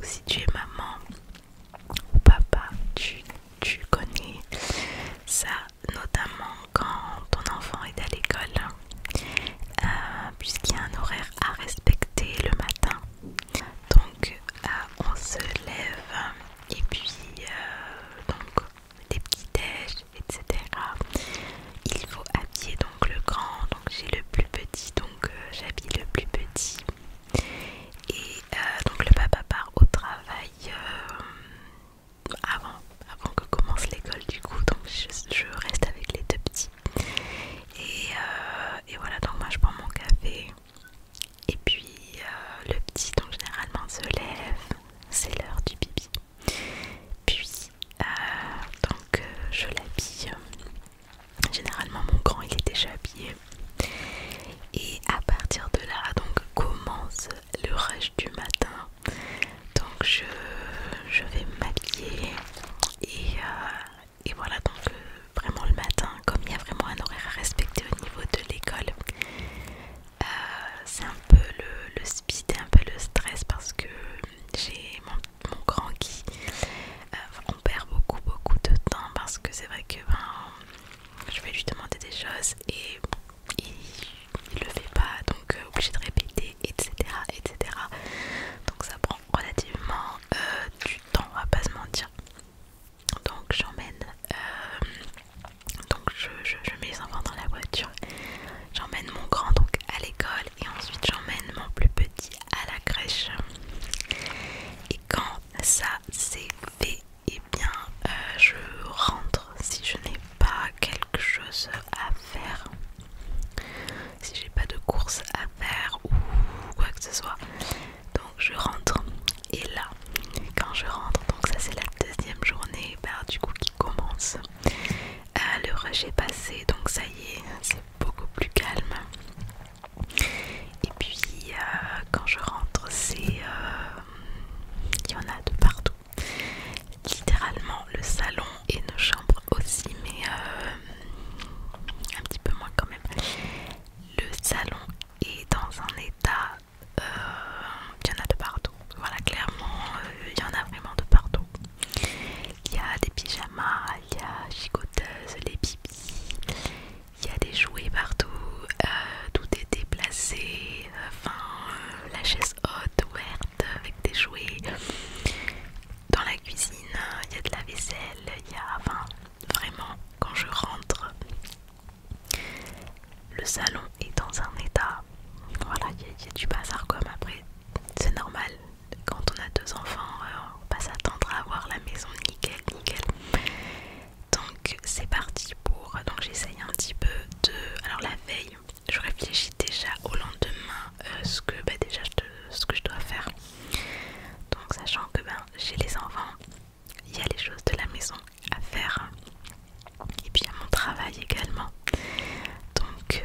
si tu es maman ou papa, tu connais ça, notamment quand ton enfant est à l'école, puisqu'il y a un horaire à respecter le matin. Donc on se lève et puis donc des petits déj, etc. Il faut habiller donc le grand, donc j'ai le plus petit, donc j'habille le plus petit. Et donc le papa part au travail avant que commence l'école du coup, donc je reste avec les deux petits. Et voilà, donc moi je prends mon café. Et puis le petit donc généralement se lève, c'est l'heure du pipi. Puis donc je l'habille. Généralement mon grand il est déjà habillé. Et à partir de là donc commence le rush du matin. Donc je vais m'habiller et voilà, donc vraiment le matin, comme il y a vraiment un horaire à respecter au niveau de l'école, c'est un peu le speed et un peu le stress parce que j'ai mon grand qui on perd beaucoup de temps parce que c'est vrai que je vais lui demander des choses et il le fait pas, donc obligé de répéter, etc. Donc ça prend relativement du temps, on va pas se mentir. Donc j'emmène donc je mets les enfants dans la voiture, j'emmène mon grand donc à l'école et ensuite j'emmène mon plus petit à la crèche. Et quand ça c'est fait, et bien je rentre si je n'ai pas quelque chose à faire, si j'ai pas de course à faire ou quoi que ce soit. Donc je rentre et là quand je rentre, donc ça c'est la deuxième journée du coup qui commence. Le rush est passé, donc ça y est, c'est beaucoup plus calme. Et puis quand je rentre, il y en a de partout. Littéralement le salon et nos chambres aussi, mais un petit peu moins quand même. Le salon est dans un état, il y en a de partout. Voilà, clairement, il y en a vraiment de partout. Il y a des pyjamas, il y a gigoteuses, les pipis, il y a des jouets partout, tout est déplacé, la chaise haute ouverte avec des jouets. Dans la cuisine, il y a de la vaisselle, il y a, vraiment, quand je rentre, le salon est dans un état, voilà, il y a du bazar comme après, c'est normal, quand on a deux enfants, on va pas s'attendre à avoir la maison nickel. Donc c'est parti pour, donc j'essaye un petit peu de, alors la veille, je réfléchis déjà au lendemain, ce que je dois faire. Donc sachant que j'ai les enfants, il y a les choses de la maison à faire et puis il y a mon travail également. Donc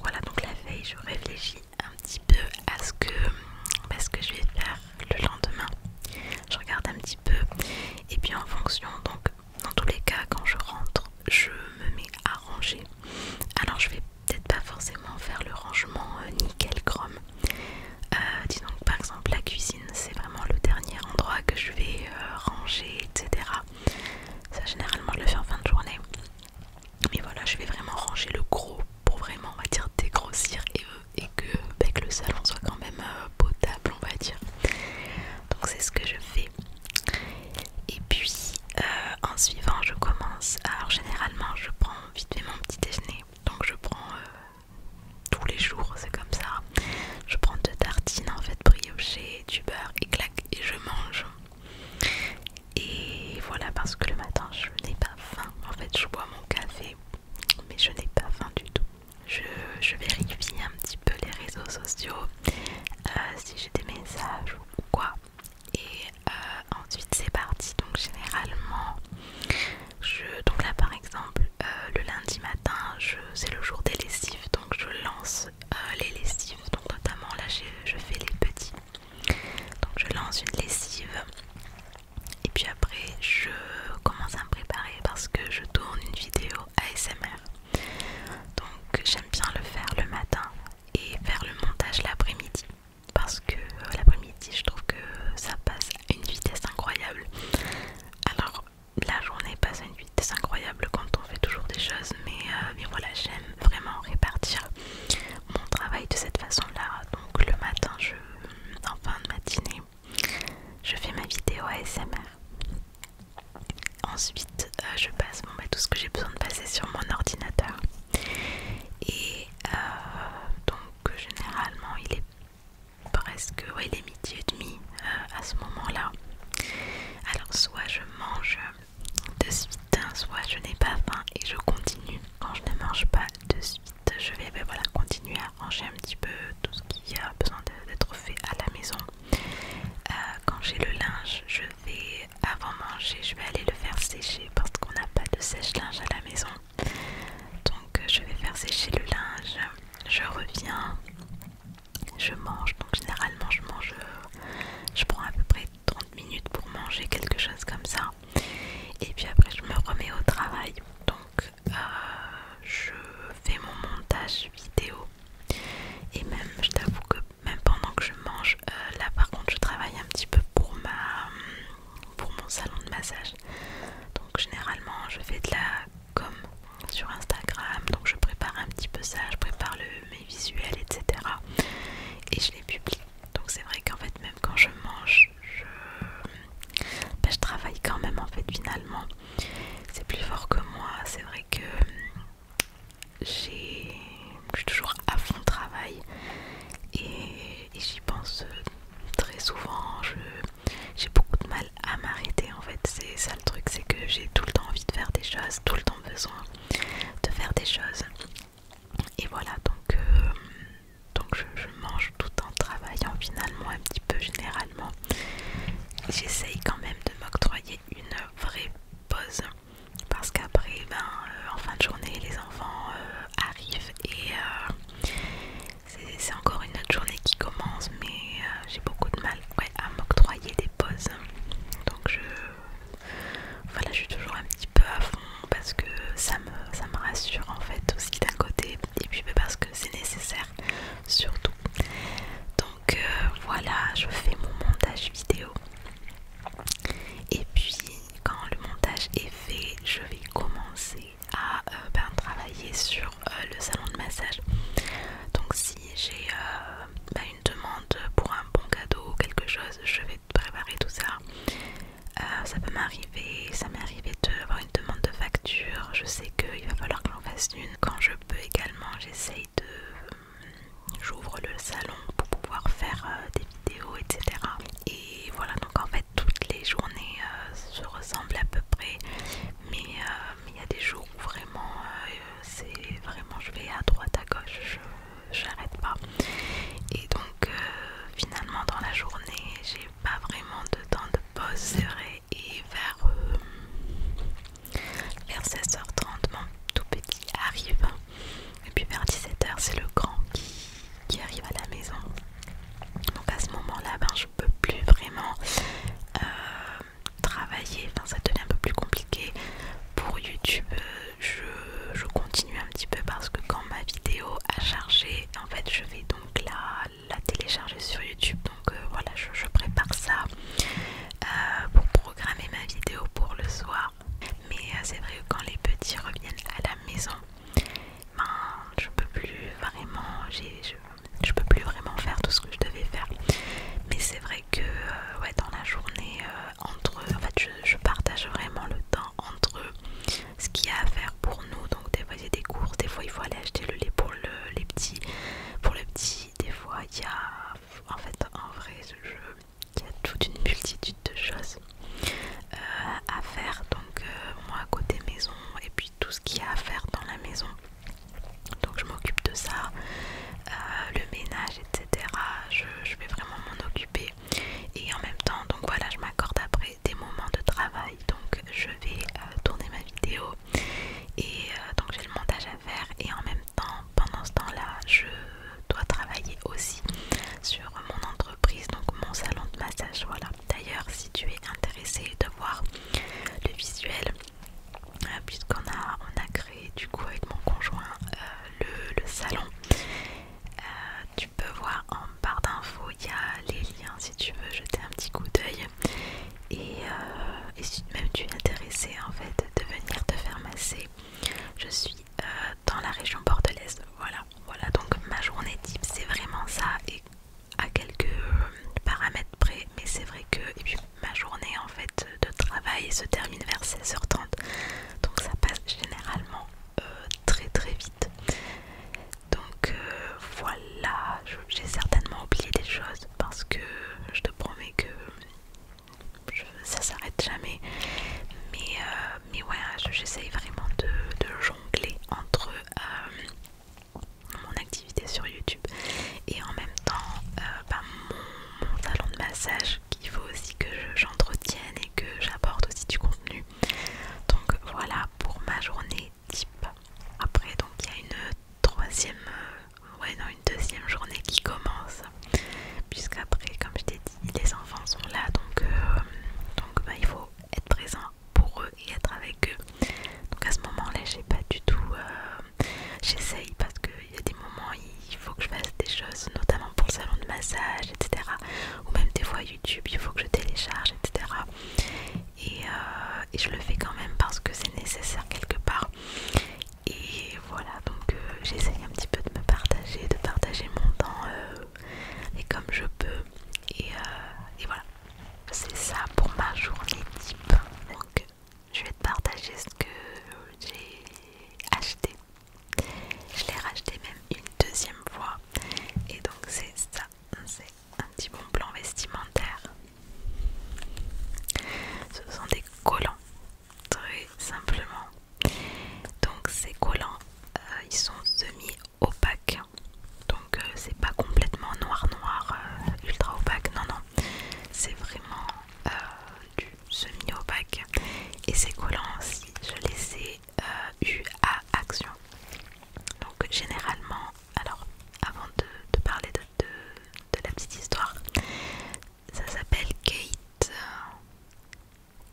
voilà, donc la veille je réfléchis un petit peu à ce que je vais faire le lendemain. Je regarde un petit peu et puis en fonction, donc dans tous les cas quand je rentre je me mets à ranger. Alors je vais peut-être pas forcément faire le rangement nickel chrome. Disons que par exemple la cuisine c'est vraiment le dernier endroit que je vais ranger, etc. presque ouais, les midi et demi à ce moment-là. Alors soit je mange de suite, soit je n'ai pas faim et je continue. Quand je ne mange pas de suite, je vais voilà, continuer à ranger un petit peu tout ce qui a besoin d'être fait à la maison. Quand j'ai le linge, je vais, avant manger, je vais aller le faire sécher parce qu'on n'a pas de sèche-linge à la maison. Donc je vais faire sécher le linge, je reviens, je mange. Donc généralement je prends à peu près 30 minutes pour manger, quelque chose comme ça. Et puis après je me remets au travail. Donc je fais mon montage vidéo. Et même, je t'avoue que même pendant que je mange, là par contre je travaille un petit peu pour mon salon de massage. Donc généralement je fais de la com sur Instagram, donc je prépare un petit peu ça, je prépare mes visuels, etc. Et je les publie. Donc c'est vrai qu'en fait même quand je mange, je travaille quand même en fait finalement. C'est plus fort que moi, c'est vrai que je suis toujours à fond de travail et j'y pense très souvent. J'ai beaucoup de mal à m'arrêter en fait, c'est ça le truc, c'est que j'ai tout le temps envie de faire des choses, tout le temps besoin de faire des choses. Et voilà, donc je mange tout en travaillant finalement un petit peu généralement. J'essaye quand même de m'octroyer une vraie pause parce qu'après en fin de journée les enfants arrivent et c'est encore une autre journée qui commence, mais j'ai beaucoup de mal à m'octroyer des pauses. Donc voilà, je suis toujours un petit peu à fond parce que ça me rassure en fait aussi d'un côté, et puis parce que c'est nécessaire surtout. Donc voilà, je fais mon montage vidéo. Et puis quand le montage est fait, je vais commencer à travailler sur le salon de massage. Donc si j'ai une demande pour un bon cadeau ou quelque chose, je vais préparer tout ça. Ça peut m'arriver, ça m'est arrivé d'avoir une demande de facture. Je sais qu'il va falloir que j'en fasse une. Quand je peux également, j'essaye j'ouvre le salon pour pouvoir faire des vidéos, etc. Et voilà, donc en fait toutes les journées se ressemblent à peu près, mais il y a des jours où vraiment je vais à droite à gauche, j'arrête pas. Et donc finalement dans la journée j'ai pas vraiment de temps de pause, c'est vrai. Et vers 16h30 mon tout petit arrive, et puis vers 17h c'est le grand qui arrive à la maison. Donc à ce moment-là, je peux plus vraiment travailler, ça devient un peu plus compliqué. Pour YouTube, je continue un petit peu parce que quand ma vidéo a chargé, en fait je vais donc la télécharger sur YouTube. Donc voilà, je prépare ça pour programmer ma vidéo pour le soir. Mais c'est vrai que quand les petits reviennent à la maison, je peux plus vraiment, je peux plus vraiment faire tout ce que je devais faire. Mais c'est vrai que dans la journée, en fait je partage vraiment le temps entre ce qu'il y a à faire massage qu'il faut aussi que j'entretienne et que j'apporte aussi du contenu. Donc voilà pour ma journée type. Après donc il y a une troisième, une deuxième journée qui commence, puisqu'après comme je t'ai dit les enfants sont là, donc il faut être présent pour eux et être avec eux. Donc à ce moment là j'ai pas du tout, j'essaye parce qu'il y a des moments il faut que je fasse des choses, notamment pour le salon de massage, etc. Ou même des fois YouTube il faut que je télécharge, etc. Et je le fais quand même parce que c'est nécessaire quelque part. Et voilà, donc j'essaye un petit peu de partager mon temps et comme je peux. Et voilà, c'est ça pour ma journée type. Donc je vais te partager ce que j'ai acheté. Je l'ai racheté même une deuxième fois. Et donc c'est ça, c'est un petit bon plan vestimentaire. Ce sont des collants, très simplement. Donc ces collants, ils sont semi-opaques. Donc c'est pas complètement noir ultra opaque, non, c'est vraiment du semi-opaque. Et ces collants aussi, je les ai eus à Action. Donc généralement, alors avant de parler de la petite histoire, ça s'appelle Kate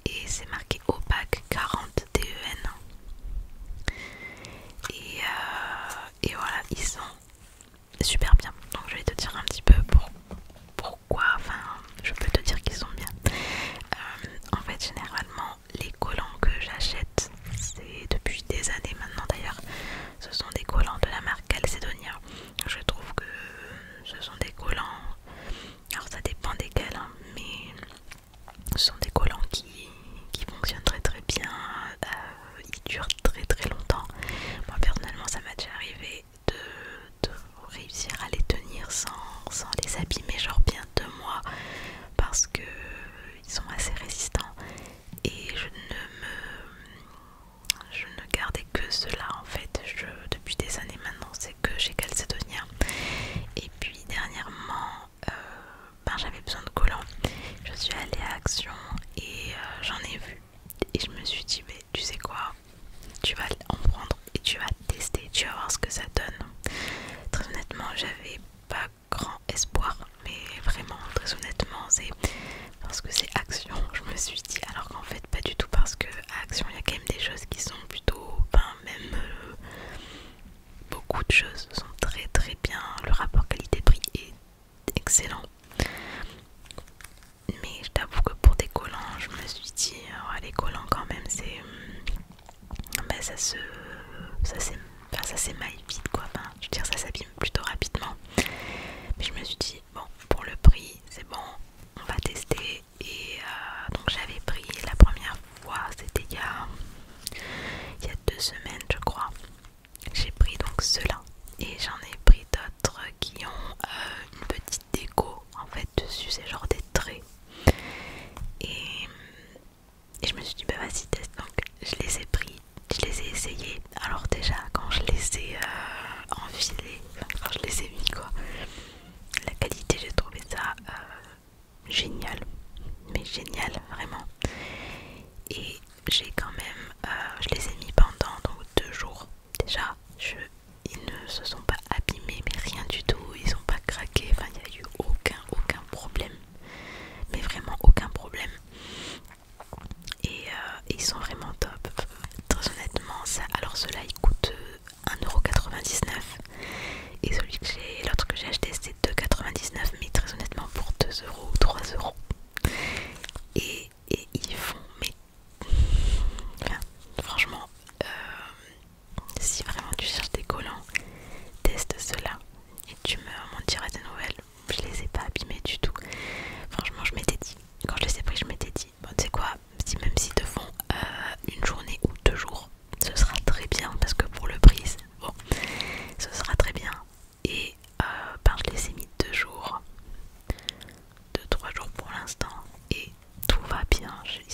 et c'est marqué opaque 40 DEN. Et voilà, ils sont super bien. Donc je vais te dire un petit peu pourquoi, enfin je peux te dire qu'ils sont bien. En fait généralement les collants que j'achète, c'est depuis des années maintenant d'ailleurs, ce sont des collants de la marque Calzedonia. Je trouve que ce sont des collants, alors ça dépend desquels, hein, mais ce sont des collants qui fonctionnent très très bien, ils durent très très longtemps. Moi personnellement ça m'a déjà arrivé de réussir à les tenir sans les abîmer, genre bien 2 mois, parce que ils sont assez résistants. Et je ne gardais que cela en fait. Depuis des années maintenant, c'est que chez Calzedonia. Et puis dernièrement, j'avais besoin de collants. Je suis allée à Action et j'en ai vu. Et je me suis dit, mais tu sais quoi, tu vas en prendre et tu vas tester, tu vas voir ce que ça donne. Très honnêtement, j'avais pas grand espoir, mais vraiment, très honnêtement, c'est parce que c'est Action, je me suis dit, alors qu'en fait pas du tout, parce que à Action il y a quand même des choses qui sont plutôt, même beaucoup de choses sont très très bien, le rapport qualité-prix est excellent. Mais je t'avoue que pour des collants, je me suis dit, ouais, les collants quand même c'est, ça s'émaille vite quoi, je veux dire ça s'abîme plutôt rapidement. Mais je me suis dit, bon, pour le prix c'est bon, on va tester. Et donc j'avais pris la première fois, c'était il y a 2 semaines je crois. J'ai pris donc ceux-là et j'en ai pris d'autres qui ont une petite déco en fait dessus, c'est genre des traits. Et je me suis dit bah vas-y teste, donc je les ai pris, je les ai essayés. Alors déjà quand je les ai enfilés, quand je les ai mis quoi, la qualité j'ai trouvé ça génial, mais génial vraiment. Et j'ai quand même, je les ai mis pendant donc 2 jours. Déjà, ils ne se sont pas abîmés, mais rien du tout, ils ont pas craqué, enfin il n'y a eu aucun problème, mais vraiment aucun problème. Et ils sont vraiment top, très honnêtement. Ça, alors ceux-là ils coûtent 1,99€. Et l'autre que j'ai acheté c'est 2,99€, mais très honnêtement pour 2€ ou 3€. Et ils font, mais enfin, franchement, si vraiment tu cherches des collants, teste ceux-là et tu m'en diras des nouvelles. Je les ai pas abîmés du tout. Franchement, je m'étais dit, quand je les ai pris, je m'étais dit, bon, tu sais quoi, même s'ils te font une journée ou 2 jours, ce sera très bien parce que pour le prix, bon, ce sera très bien. Et je les ai mis 2 jours, 2-3 jours pour l'instant, et tout va bien. Ils